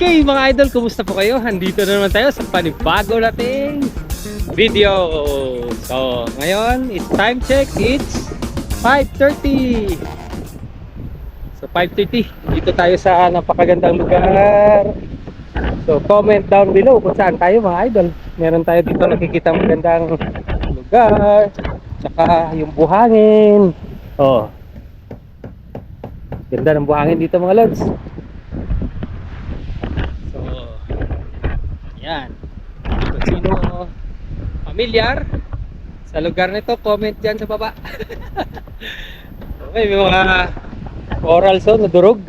Okay mga idol, kumusta po kayo? Andito na naman tayo sa panibago nating video. So ngayon, it's time check, it's 5:30. So 5:30, dito tayo sa napakagandang lugar. So comment down below kung saan tayo mga idol. Meron tayo dito nakikita magandang lugar, tsaka yung buhangin. Oh, ganda ng buhangin dito mga lods. Yan. Kung sino familiar sa lugar nito, comment dyan sa baba. Okay, may mga coral na durog.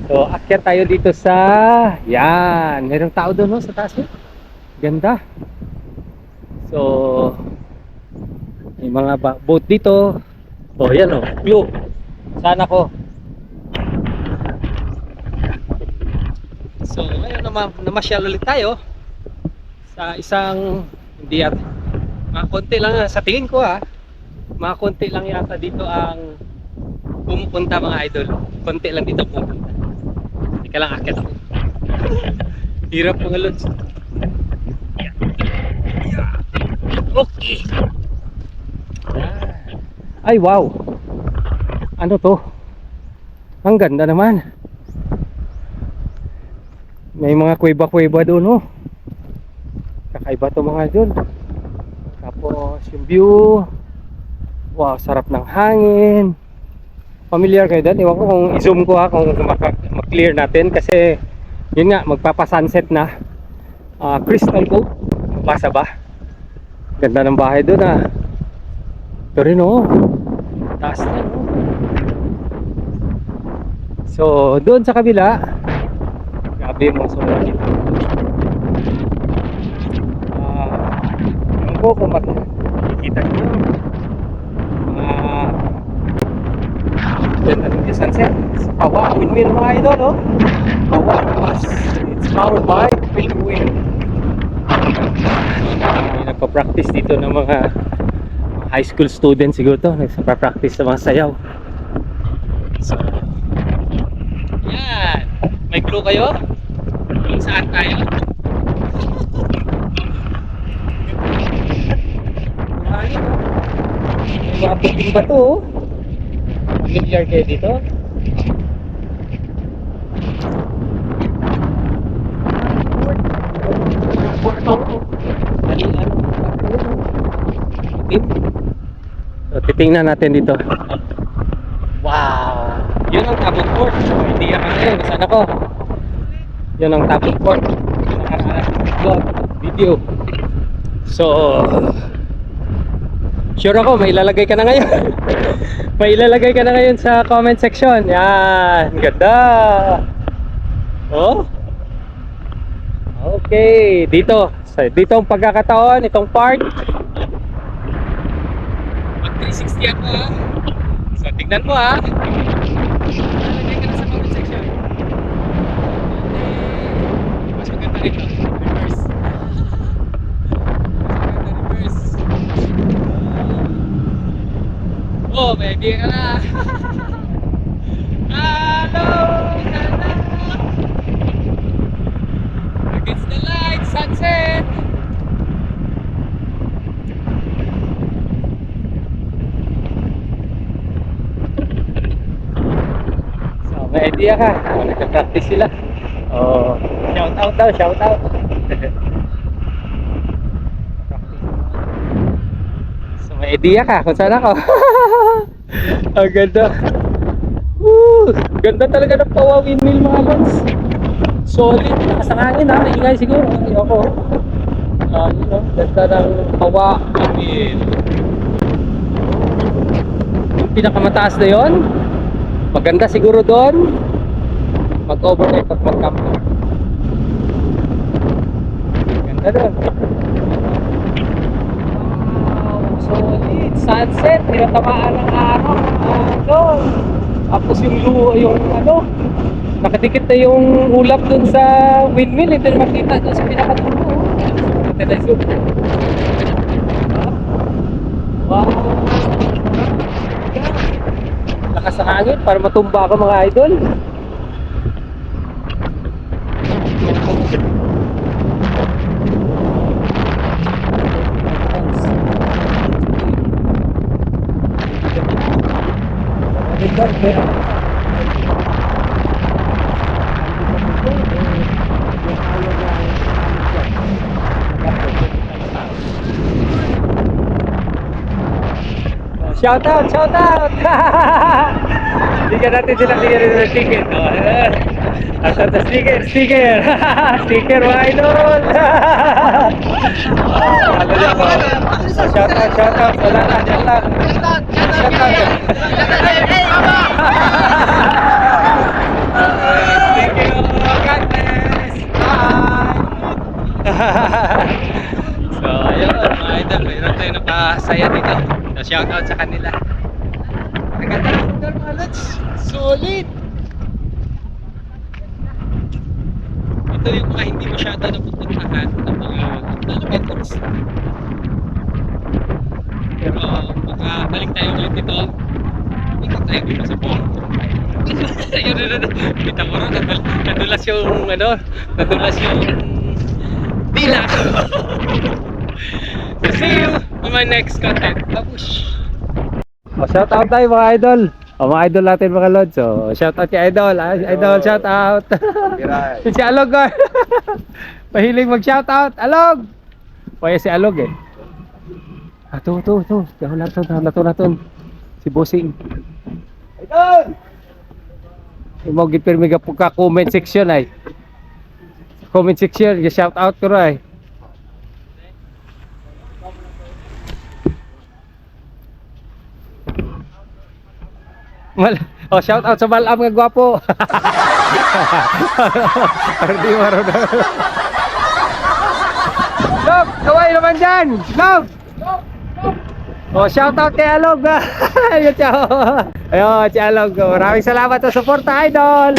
So, akyat tayo dito sa yan. Mayroong tao doon, no, sa taas. Ganda. So, may mga boat dito. Oh, yan oh. Clue. Saan ako? So ngayon namasyal ulit tayo sa isang hindi yata, mga konti lang sa tingin ko mga konti lang yata dito ang pumupunta mga idol. Konti lang dito pumupunta. Teka lang, akit ako. Hirap mga lods. Okay. Ay wow, ano to? Ang ganda naman. May mga kuweba-kuweba doon, oh. Kakaiba to mga doon. Tapos yung view, wow, sarap ng hangin. Familiar kayo doon? Iwan ko kung i-zoom ko kung mag-clear natin. Kasi yun nga, magpapa-sunset na. Crystal Cove, basa ba? Ganda ng bahay doon Ito rin, oh. Taas na, oh. So doon sa kabila, grabe mo sobrang dito. Ewan ko kung makikita nyo ganda rin yung sunset sa Pawa Windmill mga idol, no? Pawa Mas, it's powered by Windmill. May nagpa-practice dito ng mga high school students siguro to. Nagpa-practice ng mga sayaw. So yan, may clue kayo kung saan tayo? May mga puting bato, oh. Familiar kayo dito? So titingnan natin dito. Wow, yun ang Tabon Port. Hindi ka ngayon, saan ako? Yun ang Tabon Port. Video. So sure ako, may ilalagay ka na ngayon. May ilalagay ka na ngayon sa comment section. Yan, ganda. Oh. Okay, dito. So, dito ang pagkakataon, itong part. Mag 360 ako So tignan mo ilalagay ka na sa comment section. Mas maganda rin ito. Reverse. Oh, baby ka na. Hello, hello. Against the light, sunset. So, may idea ka. Nagka-practice sila. Oh, shout out daw, shout out. May idea ka kung saan ako. Ang ganda. Ganda talaga ng Pawa Windmill mga lods. Solid, lakas ng hangin ingay siguro. Ako ganda ng Pawa Windmill. Yung pinakamataas na yon, maganda siguro doon mag-overnight at mag-camp. Ganda doon. Solid, sunset, tinatamaan ng araw doon. Tapos yung nakadikit na yung ulap doon sa windmill. Ito yung makita doon sa pinakatulo. Ito na zoom. Wow, lakas ng hangin para matumba ako mga idol. Shout out, shout out. Bigyan natin sila ng ticket. Asa the sticker, sticker. Sticker mga idol. Ano niya po? Shout out, shout out. Wala na, dyan lang. Shout out. Thank you. God bless. Bye. So, ayun mga idol. Mayroon tayo napasaya dito. So, shout out sa kanila. Maganda lang lugar mga lods. Solid. Ito yung mga hindi masyado napupuntahan ng mga kilometers. Pero makabalik tayo ulit dito. Ikot tayo dito sa buong. Ayun, kita mo rin, nadulas yung nadulas yung dila ko. So, see you on my next content. Babush! Shout out tayo mga idol. Mga idol natin mga lods. So, shout out kay idol. Idol, shout out. Si Alog. Pahiling mag shout out. Alog! Kaya si Alog eh. Ito. Naton. Si Bossing. Idol! Mo gipirmi ka comment section ay. Comment section, shout out ko ray. Shout out sa Malam nga gwapo. Ardi marunong. Log, kaway naman dyan. Log. Shout out kay Alog. Ayun, ciao. Ayun, si Alog. Maraming salamat sa support, idol.